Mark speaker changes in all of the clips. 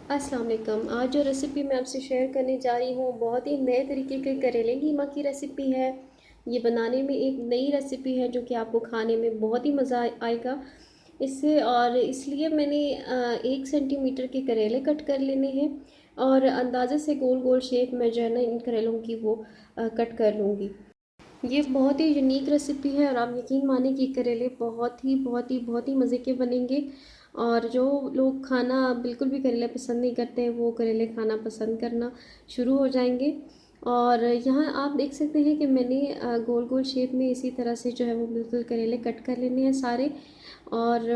Speaker 1: अस्सलाम वालेकुम। आज जो रेसिपी मैं आपसे शेयर करने जा रही हूँ बहुत ही नए तरीके के करेले कीमा की रेसिपी है। ये बनाने में एक नई रेसिपी है जो कि आपको खाने में बहुत ही मज़ा आएगा इससे। और इसलिए मैंने 1 सेंटीमीटर के करेले कट कर लेने हैं और अंदाज़े से गोल गोल शेप में जो है ना इन करेलों की वो कट कर लूँगी। ये बहुत ही यूनिक रेसिपी है और आप यकीन माने कि करेले बहुत ही मज़े के बनेंगे। और जो लोग खाना बिल्कुल भी करेले पसंद नहीं करते हैं वो करेले खाना पसंद करना शुरू हो जाएंगे। और यहाँ आप देख सकते हैं कि मैंने गोल गोल शेप में इसी तरह से जो है वो बिल्कुल करेले कट कर लेने हैं सारे। और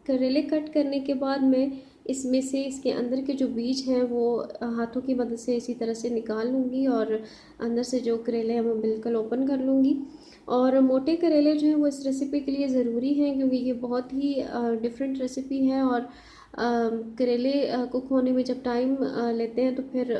Speaker 1: करेले कट करने के बाद मैं इसमें से इसके अंदर के जो बीज हैं वो हाथों की मदद से इसी तरह से निकाल लूँगी और अंदर से जो करेले हैं वो बिल्कुल ओपन कर लूँगी। और मोटे करेले जो हैं वो इस रेसिपी के लिए ज़रूरी हैं क्योंकि ये बहुत ही डिफरेंट रेसिपी है। और करेले कुक होने में जब टाइम लेते हैं तो फिर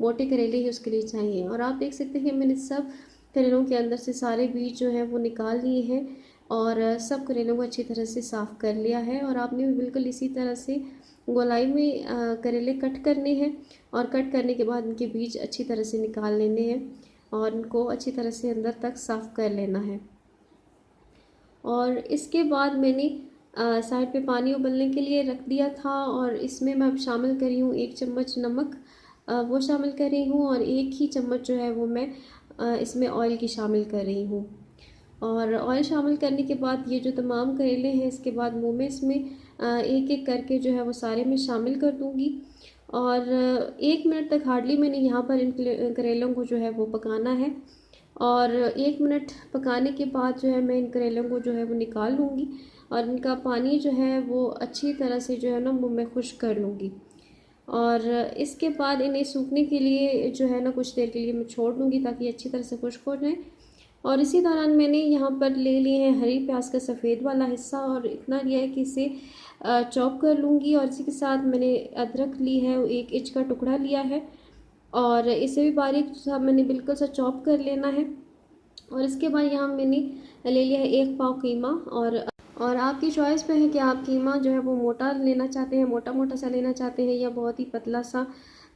Speaker 1: मोटे करेले ही उसके लिए चाहिए। और आप देख सकते हैं मैंने सब करेलों के अंदर से सारे बीज जो हैं वो निकाल लिए हैं और सब करेलों को अच्छी तरह से साफ़ कर लिया है। और आपने भी बिल्कुल इसी तरह से गोलाई में करेले कट करने हैं और कट करने के बाद इनके बीज अच्छी तरह से निकाल लेने हैं और इनको अच्छी तरह से अंदर तक साफ़ कर लेना है। और इसके बाद मैंने साइड पे पानी उबलने के लिए रख दिया था और इसमें मैं अब शामिल कर रही हूँ 1 चम्मच नमक, वो शामिल कर रही हूँ और 1 ही चम्मच जो है वो मैं इसमें ऑयल की शामिल कर रही हूँ। और ऑयल शामिल करने के बाद ये जो तमाम करेले हैं इसके बाद मुँह में इसमें एक एक करके जो है वो सारे मैं शामिल कर दूँगी। और 1 मिनट तक हार्डली मैंने यहाँ पर इन करेलों को जो है वो पकाना है। और 1 मिनट पकाने के बाद जो है मैं इन करेलों को जो है वो निकाल लूँगी और इनका पानी जो है वो अच्छी तरह से जो है ना मुँह में खुश्क कर लूँगी। और इसके बाद इन्हें सूखने के लिए जो है ना कुछ देर के लिए मैं छोड़ दूँगी ताकि अच्छी तरह से खुश्क हो जाए। और इसी दौरान मैंने यहाँ पर ले लिए हैं हरी प्याज का सफ़ेद वाला हिस्सा और इतना लिया है कि इसे चॉप कर लूँगी। और इसी के साथ मैंने अदरक ली है, 1 इंच का टुकड़ा लिया है और इसे भी बारीक सा मैंने बिल्कुल सा चॉप कर लेना है। और इसके बाद यहाँ मैंने ले लिया है 1 पाव कीमा। और आपकी चॉइस पे है कि आप कीमा जो है वो मोटा लेना चाहते हैं, मोटा मोटा सा लेना चाहते हैं या बहुत ही पतला सा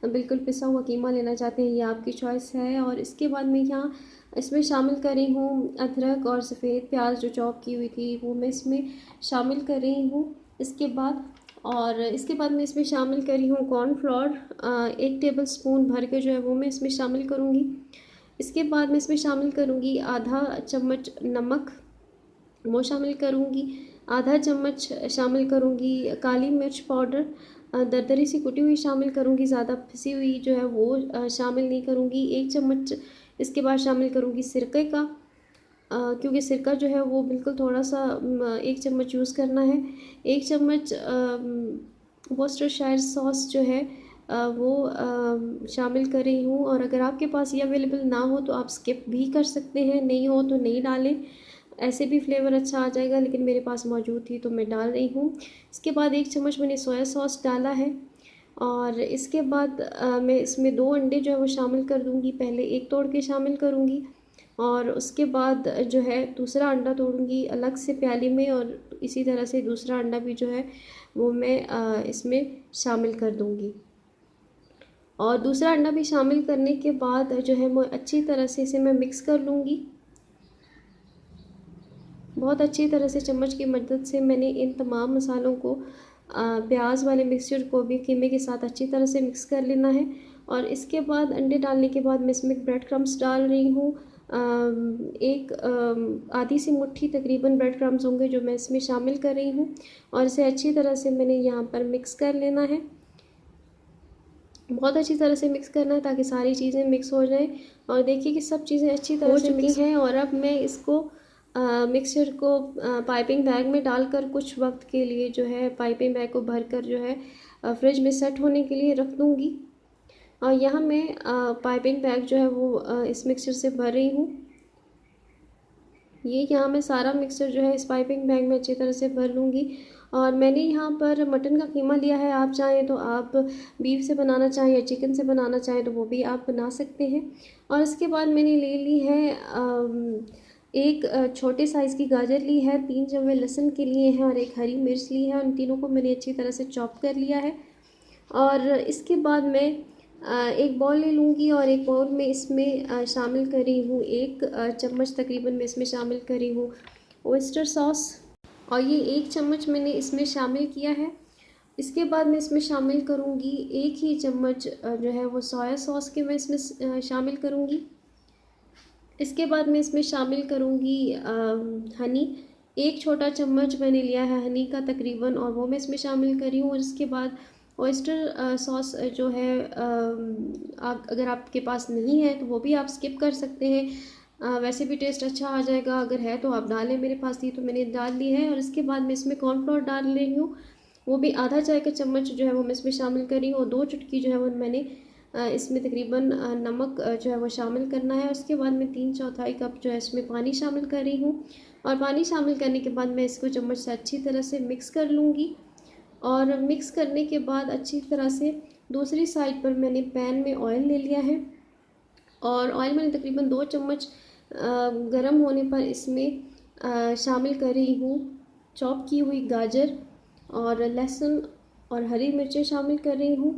Speaker 1: बिल्कुल पिसा हुआ कीमा लेना चाहते हैं, ये आपकी चॉइस है। और इसके बाद मैं यहाँ इसमें शामिल कर रही हूँ अदरक और सफ़ेद प्याज जो चॉप की हुई थी वो मैं इसमें शामिल कर रही हूँ इसके बाद। और इसके बाद मैं इसमें शामिल कर रही हूँ कॉर्नफ्लोर 1 टेबल स्पून भर के जो है वो मैं इसमें शामिल करूँगी। इसके बाद मैं इसमें शामिल करूँगी आधा चम्मच नमक, वो शामिल करूँगी। आधा चम्मच शामिल करूँगी काली मिर्च पाउडर, दरदरी सी कुटी हुई शामिल करूँगी, ज़्यादा पिसी हुई जो है वो शामिल नहीं करूँगी। 1 चम्मच इसके बाद शामिल करूँगी सिरके का, क्योंकि सिरका जो है वो बिल्कुल थोड़ा सा 1 चम्मच यूज़ करना है। 1 चम्मच वॉस्टरशायर सॉस जो है वो शामिल कर रही हूँ। और अगर आपके पास ये अवेलेबल ना हो तो आप स्किप भी कर सकते हैं, नहीं हो तो नहीं डालें, ऐसे भी फ्लेवर अच्छा आ जाएगा, लेकिन मेरे पास मौजूद थी तो मैं डाल रही हूँ। इसके बाद 1 चम्मच मैंने सोया सॉस डाला है। और इसके बाद मैं इसमें 2 अंडे जो है वो शामिल कर दूँगी, पहले एक तोड़ के शामिल करूँगी और उसके बाद जो है दूसरा अंडा तोड़ूँगी अलग से प्याली में और इसी तरह से दूसरा अंडा भी जो है वो मैं इसमें शामिल कर दूँगी। और दूसरा अंडा भी शामिल करने के बाद जो है मैं अच्छी तरह से इसे मैं मिक्स कर लूँगी। बहुत अच्छी तरह से चम्मच की मदद से मैंने इन तमाम मसालों को प्याज वाले मिक्सचर को भी कीमे के साथ अच्छी तरह से मिक्स कर लेना है। और इसके बाद अंडे डालने के बाद मैं इसमें ब्रेड क्रम्स डाल रही हूँ। एक आधी सी मुट्ठी तकरीबन ब्रेड क्रम्स होंगे जो मैं इसमें शामिल कर रही हूँ और इसे अच्छी तरह से मैंने यहाँ पर मिक्स कर लेना है। बहुत अच्छी तरह से मिक्स करना है ताकि सारी चीज़ें मिक्स हो जाएं। और देखिए कि सब चीज़ें अच्छी तरह से मिक्स हैं। और अब मैं इसको मिक्सचर को पाइपिंग बैग में डालकर कुछ वक्त के लिए जो है पाइपिंग बैग को भरकर जो है फ्रिज में सेट होने के लिए रख दूँगी। और यहाँ मैं पाइपिंग बैग जो है वो इस मिक्सचर से भर रही हूँ। ये यहाँ मैं सारा मिक्सचर जो है इस पाइपिंग बैग में अच्छी तरह से भर लूँगी। और मैंने यहाँ पर मटन का कीमा लिया है, आप चाहें तो आप बीफ से बनाना चाहें या चिकन से बनाना चाहें तो वो भी आप बना सकते हैं। और इसके बाद मैंने ले ली है एक छोटे साइज़ की गाजर ली है, 3 जवे लहसुन के लिए हैं और एक हरी मिर्च ली है। उन तीनों को मैंने अच्छी तरह से चॉप कर लिया है। और इसके बाद मैं एक बाउल ले लूँगी और एक बाउल में इसमें शामिल करी हूँ 1 चम्मच तकरीबन मैं इसमें शामिल करी हूँ ओयस्टर सॉस, और ये 1 चम्मच मैंने इसमें शामिल किया है। इसके बाद मैं इसमें शामिल करूँगी 1 ही चम्मच जो है वो सोया सॉस के मैं इसमें शामिल करूँगी। इसके बाद मैं इसमें शामिल करूँगी हनी, 1 छोटा चम्मच मैंने लिया है हनी का तकरीबन, और वो मैं इसमें शामिल करी हूँ। और इसके बाद ऑयस्टर सॉस जो है आप अगर आपके पास नहीं है तो वो भी आप स्किप कर सकते हैं, वैसे भी टेस्ट अच्छा आ जाएगा, अगर है तो आप डालें। मेरे पास थी तो मैंने डाल ली है। और इसके बाद मैं इसमें कॉर्नफ्लोर डाल रही हूँ, वो भी आधा चाय का चम्मच जो है वो मैं इसमें शामिल कर रही हूँ, और 2 चुटकी जो है वो मैंने इसमें तकरीबन नमक जो है वो शामिल करना है। उसके बाद मैं 3/4 कप जो है इसमें पानी शामिल कर रही हूँ, और पानी शामिल करने के बाद मैं इसको चम्मच से अच्छी तरह से मिक्स कर लूँगी। और मिक्स करने के बाद अच्छी तरह से दूसरी साइड पर मैंने पैन में ऑयल ले लिया है, और ऑयल मैंने तकरीबन 2 चम्मच गरम होने पर इसमें शामिल कर रही हूँ चॉप की हुई गाजर और लहसुन और हरी मिर्चें शामिल कर रही हूँ।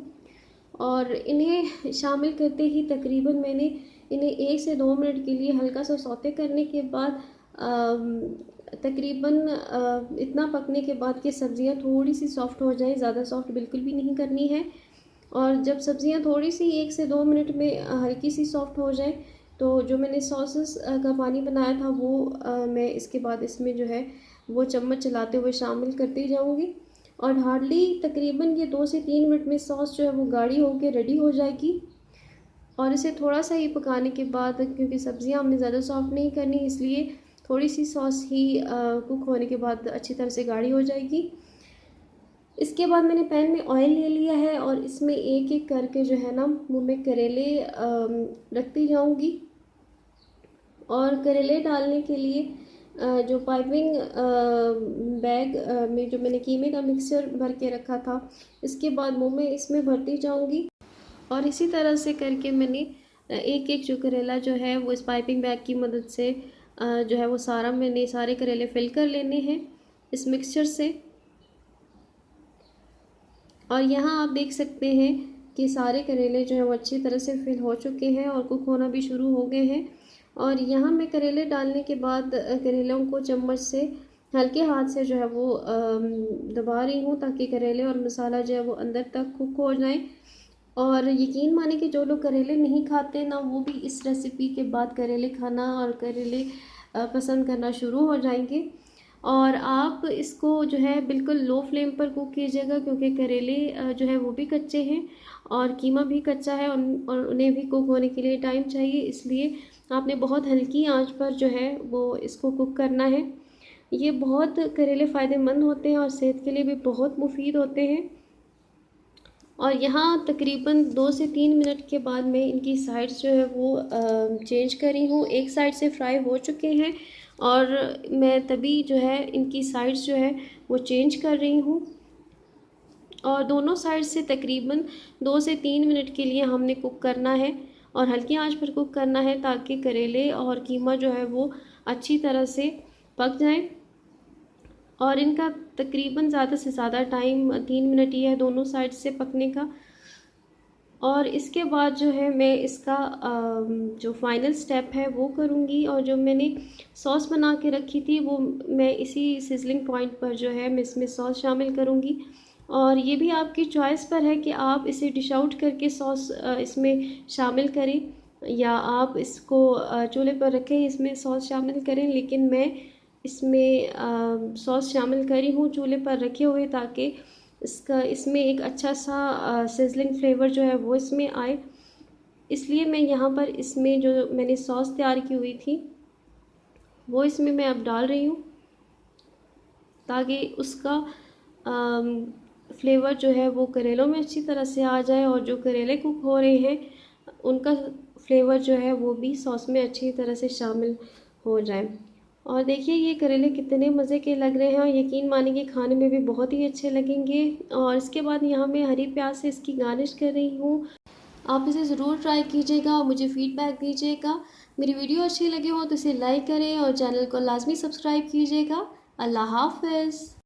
Speaker 1: और इन्हें शामिल करते ही तकरीबन मैंने इन्हें 1 से 2 मिनट के लिए हल्का सा सौते करने के बाद तकरीबन इतना पकने के बाद कि सब्ज़ियाँ थोड़ी सी सॉफ़्ट हो जाएं, ज़्यादा सॉफ़्ट बिल्कुल भी नहीं करनी है। और जब सब्ज़ियाँ थोड़ी सी 1 से 2 मिनट में हल्की सी सॉफ़्ट हो जाए तो जो मैंने सॉसेस का पानी बनाया था वो मैं इसके बाद इसमें जो है वो चम्मच चलाते हुए शामिल करती जाऊँगी। और हार्डली तकरीबन ये 2 से 3 मिनट में सॉस जो है वो गाढ़ी होकर रेडी हो जाएगी। और इसे थोड़ा सा ही पकाने के बाद, क्योंकि सब्ज़ियाँ हमने ज़्यादा सॉफ़्ट नहीं करनी इसलिए थोड़ी सी सॉस ही कुक होने के बाद अच्छी तरह से गाढ़ी हो जाएगी। इसके बाद मैंने पैन में ऑयल ले लिया है और इसमें एक एक करके जो है ना वो मैं करेले रखती जाऊंगी। और करेले डालने के लिए जो पाइपिंग बैग में जो मैंने कीमे का मिक्सचर भर के रखा था, इसके बाद वो मैं इसमें भरती जाऊंगी। और इसी तरह से करके मैंने एक एक जो करेला जो है वो इस पाइपिंग बैग की मदद से जो है वो मैंने सारे करेले फिल कर लेने हैं इस मिक्सचर से। और यहाँ आप देख सकते हैं कि सारे करेले जो हैं वो अच्छी तरह से फिल हो चुके हैं और कुक होना भी शुरू हो गए हैं। और यहाँ मैं करेले डालने के बाद करेलों को चम्मच से हल्के हाथ से जो है वो दबा रही हूँ ताकि करेले और मसाला जो है वो अंदर तक कुक हो जाए। और यकीन माने कि जो लोग करेले नहीं खाते ना वो भी इस रेसिपी के बाद करेले खाना और करेले पसंद करना शुरू हो जाएंगे। और आप इसको जो है बिल्कुल लो फ्लेम पर कुक कीजिएगा, क्योंकि करेले जो है वो भी कच्चे हैं और कीमा भी कच्चा है और उन्हें भी कुक होने के लिए टाइम चाहिए, इसलिए आपने बहुत हल्की आंच पर जो है वो इसको कुक करना है। ये बहुत करेले फ़ायदेमंद होते हैं और सेहत के लिए भी बहुत मुफीद होते हैं। और यहाँ तकरीबन 2 से 3 मिनट के बाद मैं इनकी साइड्स जो है वो चेंज करी हूँ। एक साइड से फ्राई हो चुके हैं और मैं तभी जो है इनकी साइड्स जो है वो चेंज कर रही हूँ। और दोनों साइड से तकरीबन 2 से 3 मिनट के लिए हमने कुक करना है और हल्की आंच पर कुक करना है ताकि करेले और कीमा जो है वो अच्छी तरह से पक जाए। और इनका तकरीबन ज़्यादा से ज़्यादा टाइम 3 मिनट ही है दोनों साइड से पकने का। और इसके बाद जो है मैं इसका जो फाइनल स्टेप है वो करूँगी। और जो मैंने सॉस बना के रखी थी वो मैं इसी सिजलिंग पॉइंट पर जो है मैं इसमें सॉस शामिल करूँगी। और ये भी आपकी चॉइस पर है कि आप इसे डिश आउट करके सॉस इसमें शामिल करें या आप इसको चूल्हे पर रखें इसमें सॉस शामिल करें, लेकिन मैं इसमें सॉस शामिल करी हूँ चूल्हे पर रखे हुए ताकि इसमें एक अच्छा सा सिजलिंग फ्लेवर जो है वो इसमें आए। इसलिए मैं यहाँ पर इसमें जो मैंने सॉस तैयार की हुई थी वो इसमें मैं अब डाल रही हूँ ताकि उसका फ्लेवर जो है वो करेलों में अच्छी तरह से आ जाए और जो करेले कुक हो रहे हैं उनका फ्लेवर जो है वो भी सॉस में अच्छी तरह से शामिल हो जाए। और देखिए ये करेले कितने मज़े के लग रहे हैं और यकीन मानिए खाने में भी बहुत ही अच्छे लगेंगे। और इसके बाद यहाँ मैं हरी प्याज से इसकी गार्निश कर रही हूँ। आप इसे ज़रूर ट्राई कीजिएगा और मुझे फ़ीडबैक दीजिएगा। मेरी वीडियो अच्छी लगी हो तो इसे लाइक करें और चैनल को लाजमी सब्सक्राइब कीजिएगा। अल्लाह हाफ़िज़।